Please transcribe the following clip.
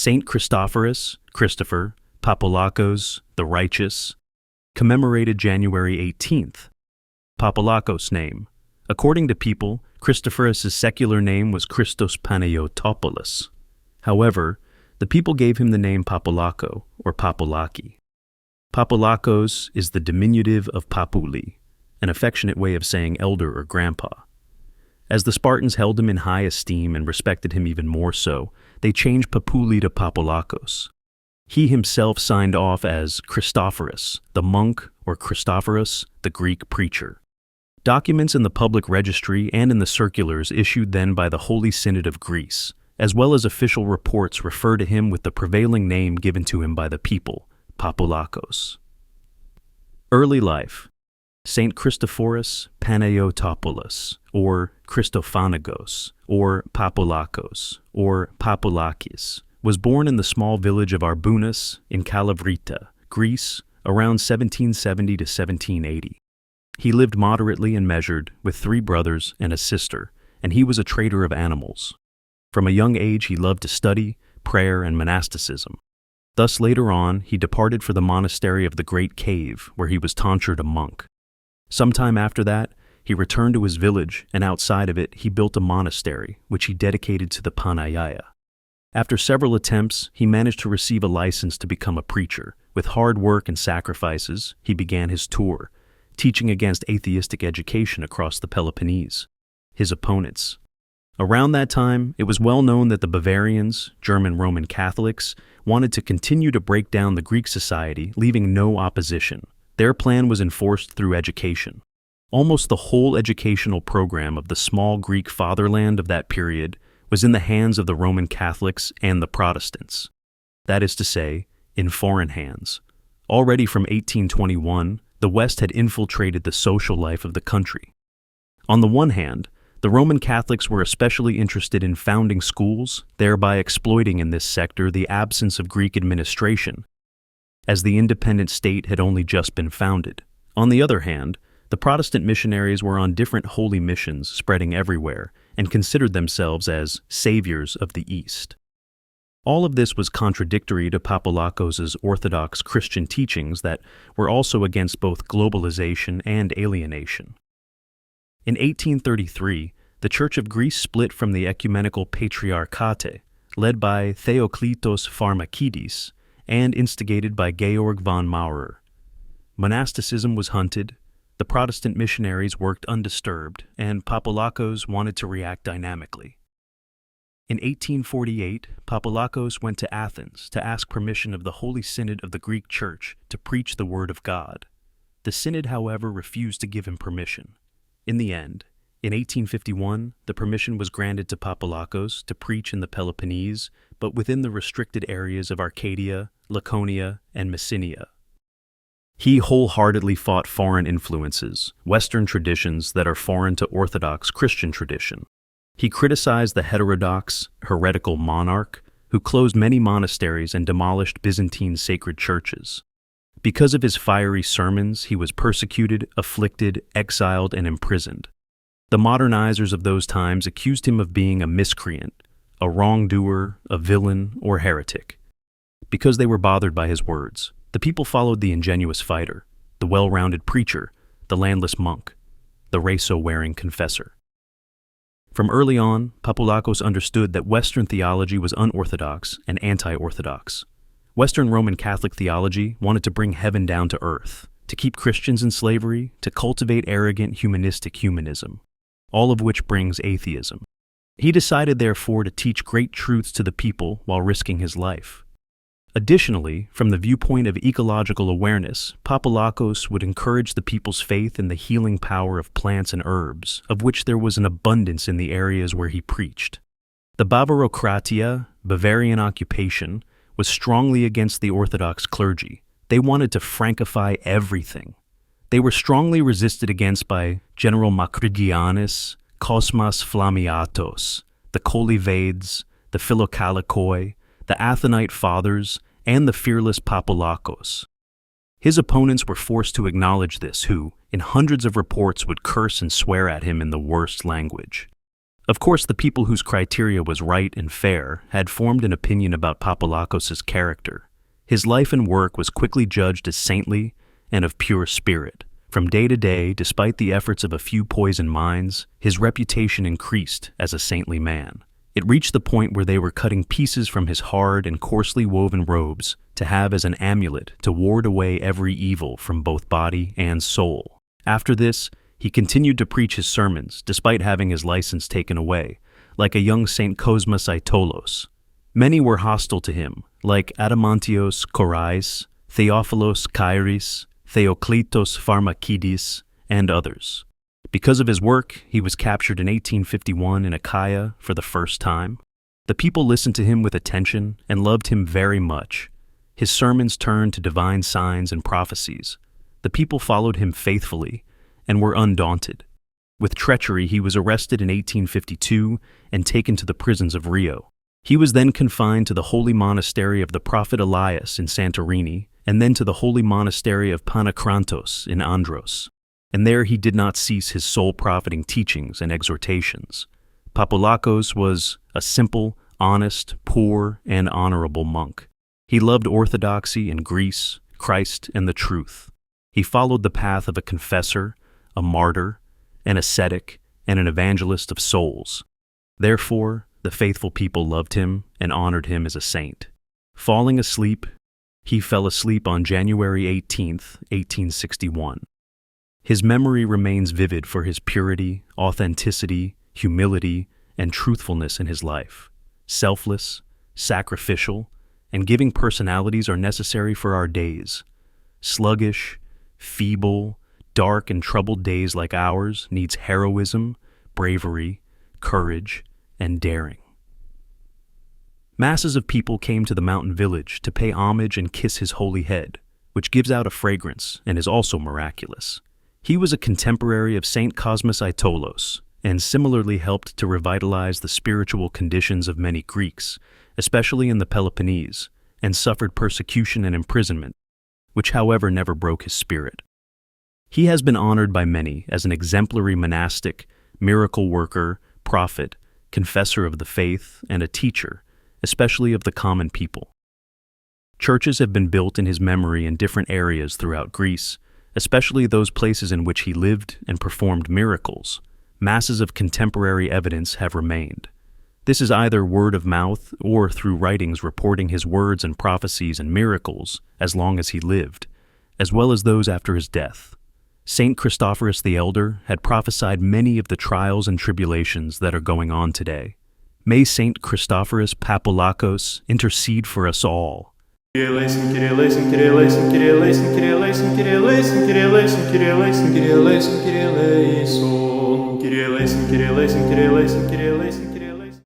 Saint Christophoros, Christopher, Papoulakos, the righteous, commemorated January 18th. Papoulakos name. According to people, Christophoros' secular name was Christos Panayotopoulos. However, the people gave him the name Papoulako or Papoulaki. Papoulakos is the diminutive of Papouli, an affectionate way of saying elder or grandpa. As the Spartans held him in high esteem and respected him even more so, they changed Papouli to Papoulakos. He himself signed off as Christophoros, the monk, or Christophoros, the Greek preacher. Documents in the public registry and in the circulars issued then by the Holy Synod of Greece, as well as official reports, refer to him with the prevailing name given to him by the people, Papoulakos. Early life. Saint Christophoros Panayotopoulos, or Christophanagos, or Papoulakos, or Papoulakis, was born in the small village of Arbounas in Kalavrita, Greece, around 1770 to 1780. He lived moderately and measured, with 3 brothers and a sister, and he was a trader of animals. From a young age he loved to study, prayer, and monasticism. Thus later on he departed for the monastery of the Great Cave, where he was tonsured a monk. Sometime after that, he returned to his village, and outside of it he built a monastery, which he dedicated to the Panayaya. After several attempts, he managed to receive a license to become a preacher. With hard work and sacrifices, he began his tour, teaching against atheistic education across the Peloponnese. His opponents. Around that time, it was well known that the Bavarians, German Roman Catholics, wanted to continue to break down the Greek society, leaving no opposition. Their plan was enforced through education. Almost the whole educational program of the small Greek fatherland of that period was in the hands of the Roman Catholics and the Protestants. That is to say, in foreign hands. Already from 1821, the West had infiltrated the social life of the country. On the one hand, the Roman Catholics were especially interested in founding schools, thereby exploiting in this sector the absence of Greek administration, as the independent state had only just been founded. On the other hand, the Protestant missionaries were on different holy missions spreading everywhere and considered themselves as saviors of the East. All of this was contradictory to Papoulakos' Orthodox Christian teachings that were also against both globalization and alienation. In 1833, the Church of Greece split from the Ecumenical Patriarchate, led by Theoklitos Pharmakidis, and instigated by Georg von Maurer. Monasticism was hunted, the Protestant missionaries worked undisturbed, and Papoulakos wanted to react dynamically. In 1848, Papoulakos went to Athens to ask permission of the Holy Synod of the Greek Church to preach the Word of God. The Synod, however, refused to give him permission. In the end, in 1851, the permission was granted to Papoulakos to preach in the Peloponnese, but within the restricted areas of Arcadia, Laconia, and Messenia. He wholeheartedly fought foreign influences, Western traditions that are foreign to Orthodox Christian tradition. He criticized the heterodox, heretical monarch, who closed many monasteries and demolished Byzantine sacred churches. Because of his fiery sermons, he was persecuted, afflicted, exiled, and imprisoned. The modernizers of those times accused him of being a miscreant, a wrongdoer, a villain, or heretic. Because they were bothered by his words, the people followed the ingenuous fighter, the well-rounded preacher, the landless monk, the raso-wearing confessor. From early on, Papoulakos understood that Western theology was unorthodox and anti-orthodox. Western Roman Catholic theology wanted to bring heaven down to earth, to keep Christians in slavery, to cultivate arrogant humanistic humanism, all of which brings atheism. He decided, therefore, to teach great truths to the people while risking his life. Additionally, from the viewpoint of ecological awareness, Papoulakos would encourage the people's faith in the healing power of plants and herbs, of which there was an abundance in the areas where he preached. The Bavarokratia, Bavarian occupation, was strongly against the Orthodox clergy. They wanted to Francify everything. They were strongly resisted against by General Makridianis, Kosmas Flamiatos, the Kolivades, the Philokalikoi, the Athenite Fathers, and the fearless Papoulakos. His opponents were forced to acknowledge this, who, in hundreds of reports, would curse and swear at him in the worst language. Of course, the people whose criteria was right and fair had formed an opinion about Papoulakos' character. His life and work was quickly judged as saintly and of pure spirit. From day to day, despite the efforts of a few poisoned minds, his reputation increased as a saintly man. It reached the point where they were cutting pieces from his hard and coarsely woven robes to have as an amulet to ward away every evil from both body and soul. After this, he continued to preach his sermons despite having his license taken away, like a young Saint Cosmas Aitolos. Many were hostile to him, like Adamantios Korais, Theophilos Kairis, Theoklitos Pharmakidis, and others. Because of his work, he was captured in 1851 in Achaia for the first time. The people listened to him with attention and loved him very much. His sermons turned to divine signs and prophecies. The people followed him faithfully and were undaunted. With treachery, he was arrested in 1852 and taken to the prisons of Rio. He was then confined to the holy monastery of the prophet Elias in Santorini, and then to the holy monastery of Panakrantos in Andros. And there he did not cease his soul-profiting teachings and exhortations. Papoulakos was a simple, honest, poor, and honorable monk. He loved orthodoxy in Greece, Christ, and the truth. He followed the path of a confessor, a martyr, an ascetic, and an evangelist of souls. Therefore, the faithful people loved him and honored him as a saint. Falling asleep, he fell asleep on January 18, 1861. His memory remains vivid for his purity, authenticity, humility, and truthfulness in his life. Selfless, sacrificial, and giving personalities are necessary for our days. Sluggish, feeble, dark and troubled days like ours needs heroism, bravery, courage, and daring. Masses of people came to the mountain village to pay homage and kiss his holy head, which gives out a fragrance and is also miraculous. He was a contemporary of Saint Cosmas Aitolos, and similarly helped to revitalize the spiritual conditions of many Greeks, especially in the Peloponnese, and suffered persecution and imprisonment, which however never broke his spirit. He has been honored by many as an exemplary monastic, miracle worker, prophet, confessor of the faith, and a teacher, especially of the common people. Churches have been built in his memory in different areas throughout Greece, especially those places in which he lived and performed miracles. Masses of contemporary evidence have remained. This is either word of mouth or through writings reporting his words and prophecies and miracles as long as he lived, as well as those after his death. Saint Christophoros the Elder had prophesied many of the trials and tribulations that are going on today. May Saint Christophoros Papoulakos intercede for us all. Kyrie eleison, Kyrie eleison, Kyrie eleison, Kyrie eleison, Kyrie eleison, Kyrie eleison, Kyrie eleison, Kyrie eleison, Kyrie eleison, Kyrie eleison, Kyrie eleison, Kyrie eleison, Kyrie eleison, Kyrie eleison, Kyrie eleison.